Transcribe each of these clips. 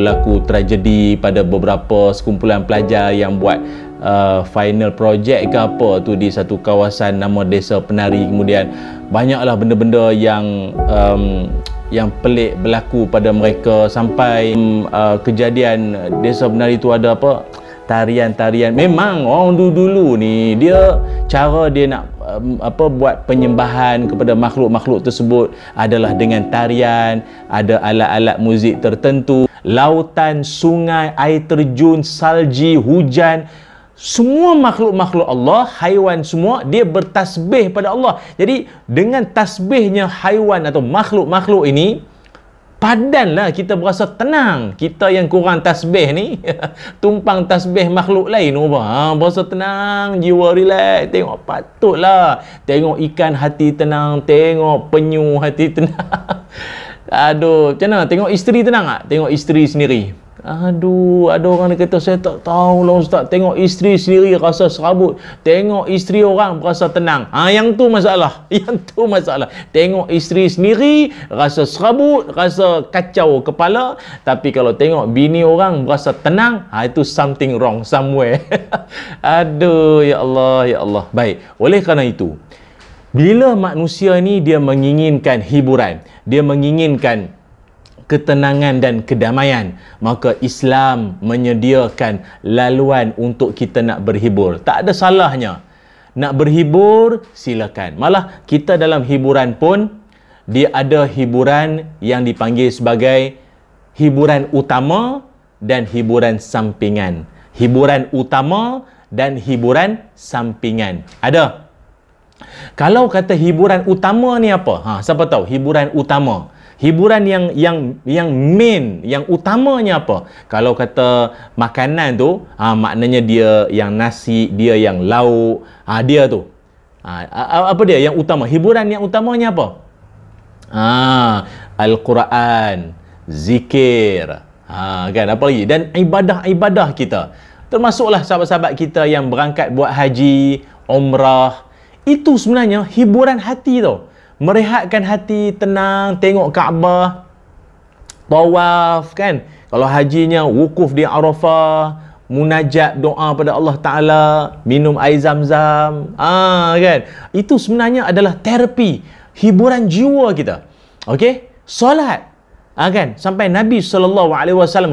berlaku tragedi pada beberapa sekumpulan pelajar yang buat final project ke apa tu di satu kawasan nama Desa Penari. Kemudian banyaklah benda-benda yang pelik berlaku pada mereka sampai kejadian Desa Penari tu ada apa, tarian-tarian. Memang orang dulu ni dia cara dia nak buat penyembahan kepada makhluk-makhluk tersebut adalah dengan tarian, ada alat-alat muzik tertentu, lautan, sungai, air terjun, salji, hujan, semua makhluk-makhluk Allah, haiwan semua, dia bertasbih pada Allah. Jadi dengan tasbihnya haiwan atau makhluk-makhluk ini, padanlah kita berasa tenang. Kita yang kurang tasbih ni tumpang tasbih makhluk lain berasa tenang, jiwa relax. Tengok, patutlah tengok ikan hati tenang, tengok penyu hati tenang. Aduh, macam mana? Tengok isteri tenang tak? Tengok isteri sendiri. Aduh, ada orang dia kata, saya tak tahulah Ustaz, tengok isteri sendiri rasa serabut, tengok isteri orang berasa tenang. Yang tu masalah. Yang tu masalah. Tengok isteri sendiri rasa serabut, rasa kacau kepala, tapi kalau tengok bini orang berasa tenang, itu something wrong somewhere. Aduh, ya Allah, ya Allah. Baik, oleh kerana itu, bila manusia ni dia menginginkan hiburan, dia menginginkan ketenangan dan kedamaian, maka Islam menyediakan laluan untuk kita nak berhibur. Tak ada salahnya. Nak berhibur, silakan. Malah kita dalam hiburan pun, dia ada hiburan yang dipanggil sebagai hiburan utama dan hiburan sampingan. Hiburan utama dan hiburan sampingan. Ada. Kalau kata hiburan utama ni apa? Siapa tahu hiburan utama? Hiburan yang main, yang utamanya apa? Kalau kata makanan tu, maknanya dia yang nasi, dia yang lauk, dia tu. Apa dia yang utama? Hiburan yang utamanya apa? Al-Quran, zikir, kan, apa lagi? Dan ibadah-ibadah kita. Termasuklah sahabat-sahabat kita yang berangkat buat haji, umrah. Itu sebenarnya hiburan hati tau. Merehatkan hati, tenang, tengok Kaabah, tawaf, kan. Kalau hajinya wukuf di Arafah, munajat doa pada Allah Ta'ala, minum air zam-zam, kan. Itu sebenarnya adalah terapi, hiburan jiwa kita. Okey? Solat, kan. Sampai Nabi SAW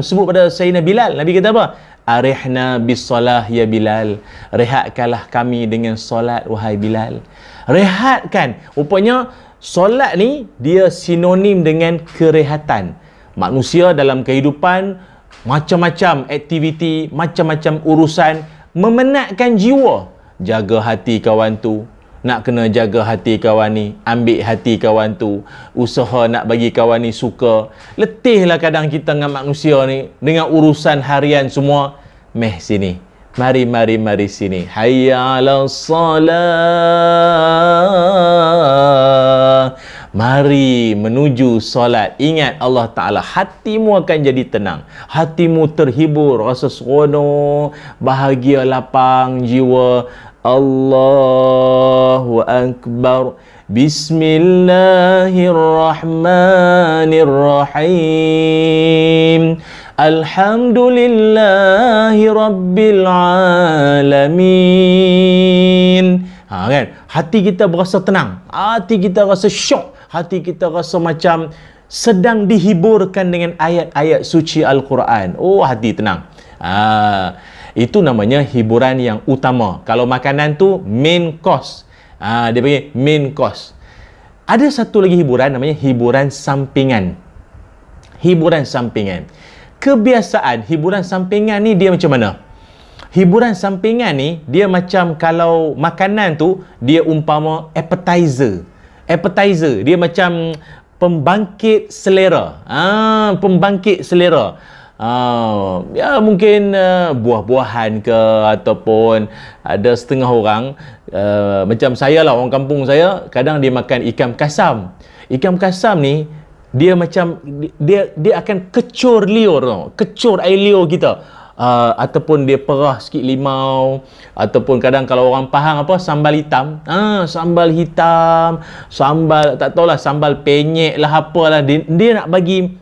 sebut pada Sayyidina Bilal, Nabi kata apa? Arihna bis-salah ya Bilal. Rehatkanlah kami dengan solat, wahai Bilal. Rehatkan. Rupanya solat ni dia sinonim dengan kerehatan. Manusia dalam kehidupan macam-macam aktiviti, macam-macam urusan, memenatkan jiwa. Jaga hati kawan tu, nak kena jaga hati kawan ni, ambil hati kawan tu, usaha nak bagi kawan ni suka. Letihlah kadang kita dengan manusia ni, dengan urusan harian semua. Meh sini, mari sini. Hayya 'alas salat. Mari menuju solat. Ingat Allah Ta'ala, hatimu akan jadi tenang, hatimu terhibur, rasa seronok, bahagia, lapang jiwa. Allahu Akbar. Bismillahirrahmanirrahim. Alhamdulillahi Rabbil Alamin. Kan? Hati kita berasa tenang, hati kita rasa syok, hati kita rasa macam sedang dihiburkan dengan ayat-ayat suci Al-Quran. Oh, hati tenang. Itu namanya hiburan yang utama. Kalau makanan tu main course, dia panggil main course. Ada satu lagi hiburan namanya hiburan sampingan. Hiburan sampingan. Kebiasaan hiburan sampingan ni dia macam mana? Hiburan sampingan ni dia macam kalau makanan tu dia umpama appetizer. Appetizer dia macam pembangkit selera. Pembangkit selera. Ya mungkin buah-buahan ke, ataupun ada setengah orang macam saya lah, orang kampung saya kadang dia makan ikan kasam. Ikan kasam ni dia macam dia akan kecur liur tau, kecur air liur kita, ataupun dia perah sikit limau, ataupun kadang kalau orang Pahang apa sambal hitam, sambal hitam, sambal tak tahulah, sambal penyek lah apalah, dia nak bagi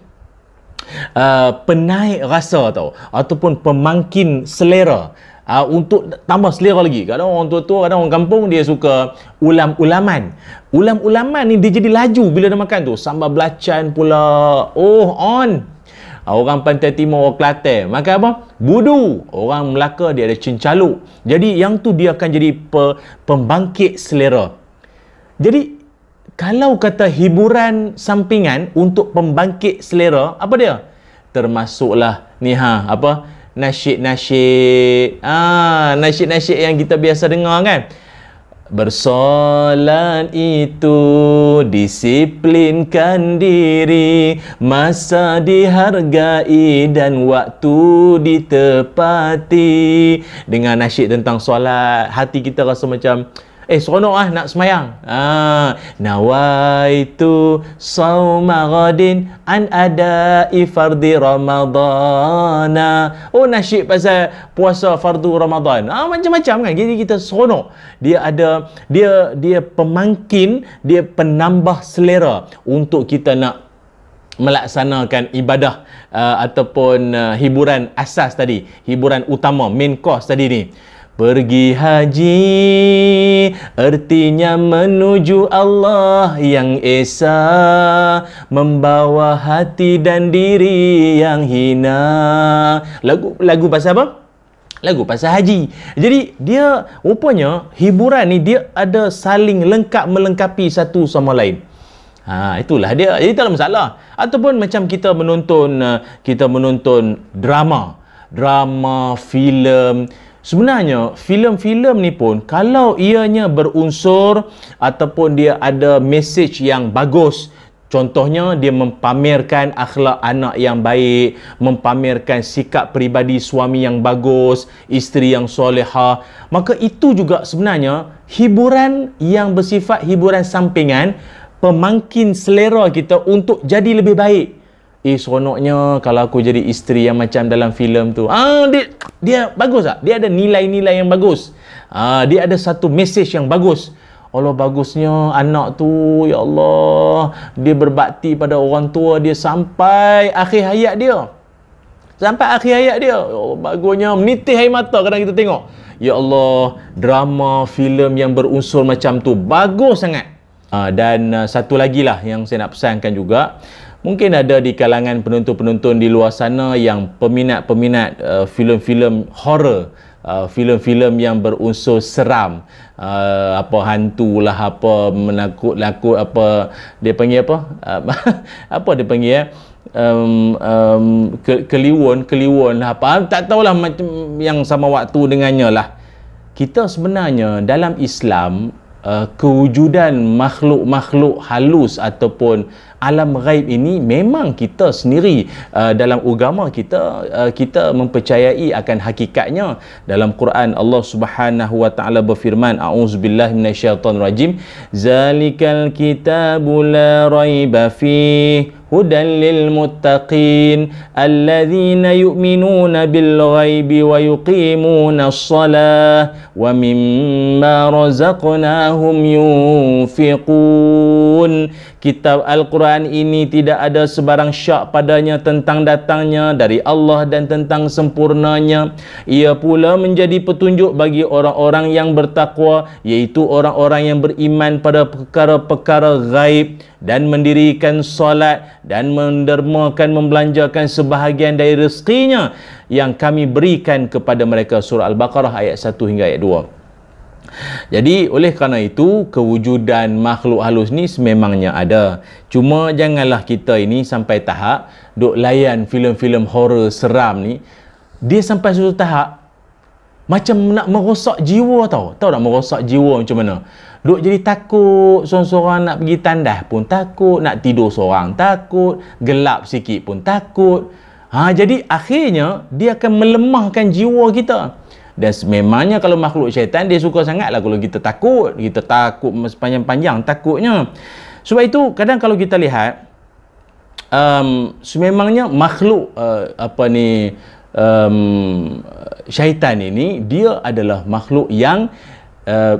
penaik rasa tau, ataupun pemangkin selera. Untuk tambah selera lagi. Kadang orang tua-tua, kadang orang kampung dia suka ulam-ulaman. Ulam-ulaman ni dia jadi laju bila dia makan tu. Sambal belacan pula. Oh, on. Orang Pantai Timur, orang Kelantan makan apa? Budu. Orang Melaka dia ada cincaluk. Jadi yang tu dia akan jadi pembangkit selera. Jadi kalau kata hiburan sampingan untuk pembangkit selera, apa dia? Termasuklah ni apa? Nasyid-nasyid. Nasyid-nasyid yang kita biasa dengar kan. Bersolat itu disiplinkan diri, masa dihargai dan waktu ditepati. Dengan nasyid tentang solat, hati kita rasa macam seronok nak semayang. Nawaitu sauma ghadin an ada'i fardi ramadana. Nasyid pasal puasa fardu Ramadan. Macam-macam kan. Jadi kita seronok. Dia pemangkin, dia penambah selera untuk kita nak melaksanakan ibadah ataupun hiburan asas tadi, hiburan utama, main course tadi ni. Pergi haji artinya menuju Allah yang esa, membawa hati dan diri yang hina. Lagu pasal apa? Lagu pasal haji. Jadi dia rupanya hiburan ni dia ada saling lengkap melengkapi satu sama lain. Itulah dia. Jadi tak ada masalah. Ataupun macam kita menonton drama, filem. Sebenarnya filem-filem ni pun kalau ianya berunsur ataupun dia ada mesej yang bagus, contohnya dia mempamerkan akhlak anak yang baik, mempamerkan sikap peribadi suami yang bagus, isteri yang solehah, maka itu juga sebenarnya hiburan yang bersifat hiburan sampingan, pemangkin selera kita untuk jadi lebih baik. Seronoknya kalau aku jadi isteri yang macam dalam filem tu. Dia bagus tak? Dia ada nilai-nilai yang bagus. Dia ada satu mesej yang bagus. Allah, bagusnya anak tu, ya Allah, dia berbakti pada orang tua dia sampai akhir hayat dia. Sampai akhir hayat dia. Ya Allah, bagusnya, menitih air mata kadang kita tengok. Ya Allah, drama, filem yang berunsur macam tu bagus sangat. Dan satu lagi lah yang saya nak pesankan juga, mungkin ada di kalangan penonton-penonton di luar sana yang peminat-peminat filem-filem horror, filem-filem yang berunsur seram, apa hantu lah, apa menakut-nakut, apa dia panggil apa? Apa dia panggil kliwon lah, apa tak tahulah, macam yang sama waktu dengannya lah. Kita sebenarnya dalam Islam, kewujudan makhluk-makhluk halus ataupun alam ghaib ini memang kita sendiri dalam agama kita mempercayai akan hakikatnya. Dalam Quran Allah Subhanahu wa taala berfirman, a'udzubillahi minasyaitonirrajim, zalikal kitabu la raiba fihi hudan lil muttaqin alladzina yu'minuna bil ghaibi wa yuqimuna as-salah wa mimma razaqnahum yunfiqun. Kitab Al-Quran ini tidak ada sebarang syak padanya tentang datangnya dari Allah dan tentang sempurnanya. Ia pula menjadi petunjuk bagi orang-orang yang bertakwa, iaitu orang-orang yang beriman pada perkara-perkara ghaib dan mendirikan solat dan mendermakan, membelanjakan sebahagian dari rezekinya yang kami berikan kepada mereka. Surah Al-Baqarah ayat 1 hingga ayat 2. Jadi oleh kerana itu, kewujudan makhluk halus ni sememangnya ada. Cuma janganlah kita ini sampai tahap duk layan filem-filem horror seram ni, dia sampai suatu tahap macam nak merosak jiwa tau. Tahu nak merosak jiwa macam mana? Duk jadi takut, seorang-seorang nak pergi tandas pun takut, nak tidur seorang takut, gelap sikit pun takut. Jadi akhirnya dia akan melemahkan jiwa kita. Dan sememangnya kalau makhluk syaitan, dia suka sangatlah kalau kita takut sepanjang-panjang takutnya. Sebab itu kadang kalau kita lihat sememangnya makhluk syaitan ini, dia adalah makhluk yang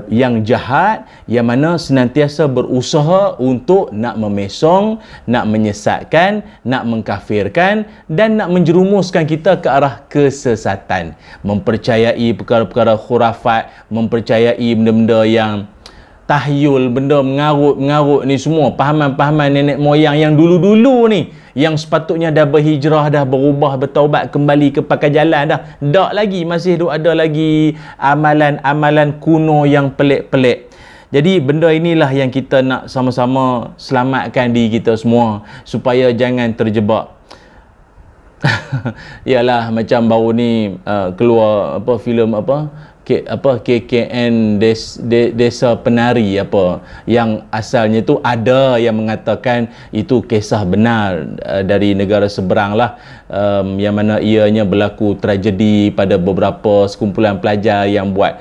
yang jahat, yang mana senantiasa berusaha untuk nak memesong, nak menyesatkan, nak mengkafirkan dan nak menjerumuskan kita ke arah kesesatan, mempercayai perkara-perkara khurafat, mempercayai benda-benda yang tahyul, benda mengarut-mengarut ni semua, pahaman-pahaman nenek moyang yang dulu-dulu ni, yang sepatutnya dah berhijrah, dah berubah, bertaubat kembali ke pakai jalan dah. Tak lagi, masih ada lagi amalan-amalan kuno yang pelik-pelik. Jadi benda inilah yang kita nak sama-sama selamatkan diri kita semua supaya jangan terjebak. Yalah, macam baru ni keluar filem KKN Desa Penari yang asalnya tu ada yang mengatakan itu kisah benar dari negara seberang lah, yang mana ianya berlaku tragedi pada beberapa sekumpulan pelajar yang buat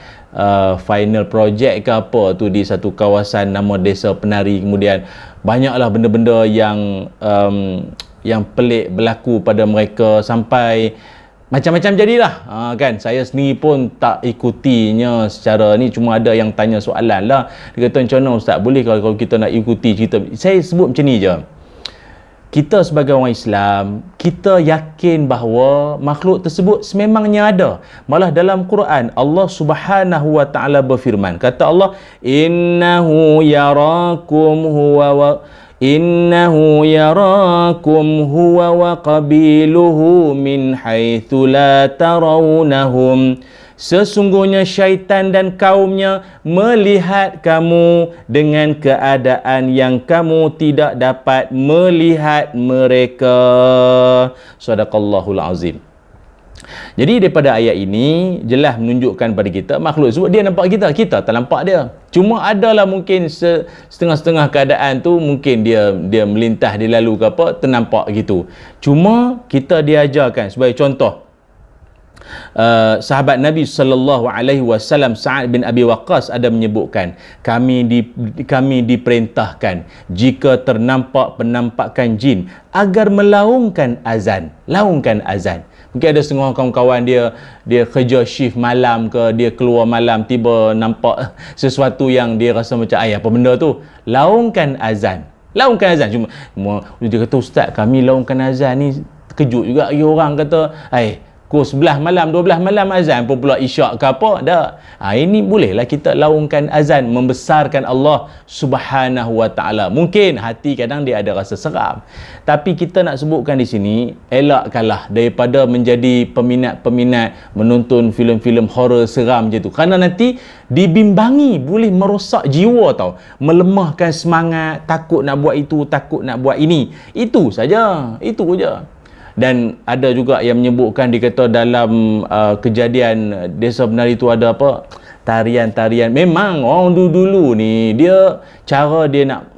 final project ke apa tu di satu kawasan nama Desa Penari. Kemudian banyaklah benda-benda yang pelik berlaku pada mereka sampai macam-macam jadilah. Kan, saya sendiri pun tak ikutinya secara ni, cuma ada yang tanya soalan lah. Dia kata, macam mana Ustaz, boleh kalau kita nak ikuti cerita? Saya sebut macam ni je. Kita sebagai orang Islam, kita yakin bahawa makhluk tersebut sememangnya ada. Malah dalam Quran, Allah Subhanahu wa taala berfirman, kata Allah, innahu yarakum huwa wa qabiluhu min haitsu la tarawnahum. Sesungguhnya syaitan dan kaumnya melihat kamu dengan keadaan yang kamu tidak dapat melihat mereka. Sadaqallahul azim. Jadi daripada ayat ini jelas menunjukkan pada kita makhluk tersebut dia nampak kita tak nampak dia. Cuma adalah mungkin setengah-setengah keadaan tu mungkin dia melintas, dia lalu ke apa, ternampak gitu. Cuma kita diajarkan sebagai contoh, sahabat Nabi SAW Sa'ad bin Abi Waqqas ada menyebutkan, kami diperintahkan jika ternampak penampakan jin agar melaungkan azan. Laungkan azan. Mungkin ada setengah kawan-kawan dia kerja shift malam ke, dia keluar malam, tiba nampak sesuatu yang dia rasa macam apa benda tu. Laungkan azan. Laungkan azan. Cuma dia kata, Ustaz, kami laungkan azan ni terkejut juga orang kata, pukul 11 malam, 12 malam azan pun pula isyak ke apa, dah. Ini bolehlah kita laungkan azan, membesarkan Allah Subhanahu wa taala. Mungkin hati kadang dia ada rasa seram, tapi kita nak sebutkan di sini, elakkanlah daripada menjadi peminat-peminat menonton filem-filem horror seram je tu. Kerana nanti dibimbangi, boleh merosak jiwa tau, melemahkan semangat, takut nak buat itu, takut nak buat ini. Itu saja, itu je. Dan ada juga yang menyebutkan, dikata dalam kejadian Desa Penari itu ada tarian-tarian. Memang orang dulu ni cara dia nak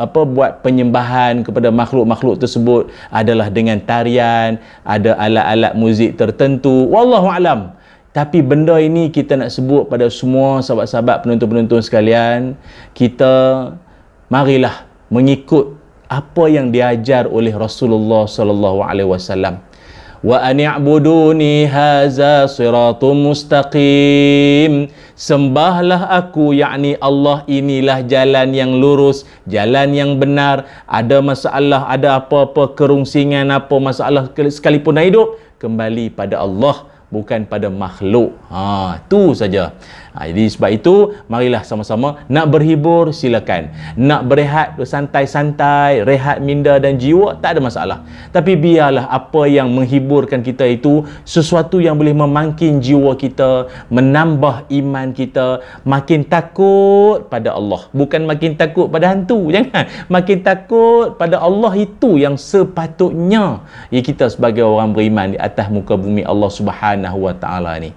buat penyembahan kepada makhluk-makhluk tersebut adalah dengan tarian, ada alat-alat muzik tertentu. Wallahu alam. Tapi benda ini kita nak sebut pada semua sahabat-sahabat penonton-penonton sekalian, kita marilah mengikut apa yang diajar oleh Rasulullah sallallahu alaihi wasallam. Wa an ya'buduni hadza siratun mustaqim. Sembahlah aku, yakni Allah, inilah jalan yang lurus, jalan yang benar. Ada masalah, ada apa-apa kerungsingan, apa masalah sekalipun hidup, kembali pada Allah, bukan pada makhluk. Tu saja. Jadi sebab itu marilah sama-sama nak berhibur, silakan. Nak berehat santai-santai, rehat minda dan jiwa, tak ada masalah. Tapi biarlah apa yang menghiburkan kita itu sesuatu yang boleh memangkin jiwa kita, menambah iman kita, makin takut pada Allah, bukan makin takut pada hantu. Jangan, makin takut pada Allah, itu yang sepatutnya kita sebagai orang beriman di atas muka bumi Allah Subhanahu wa taala ni.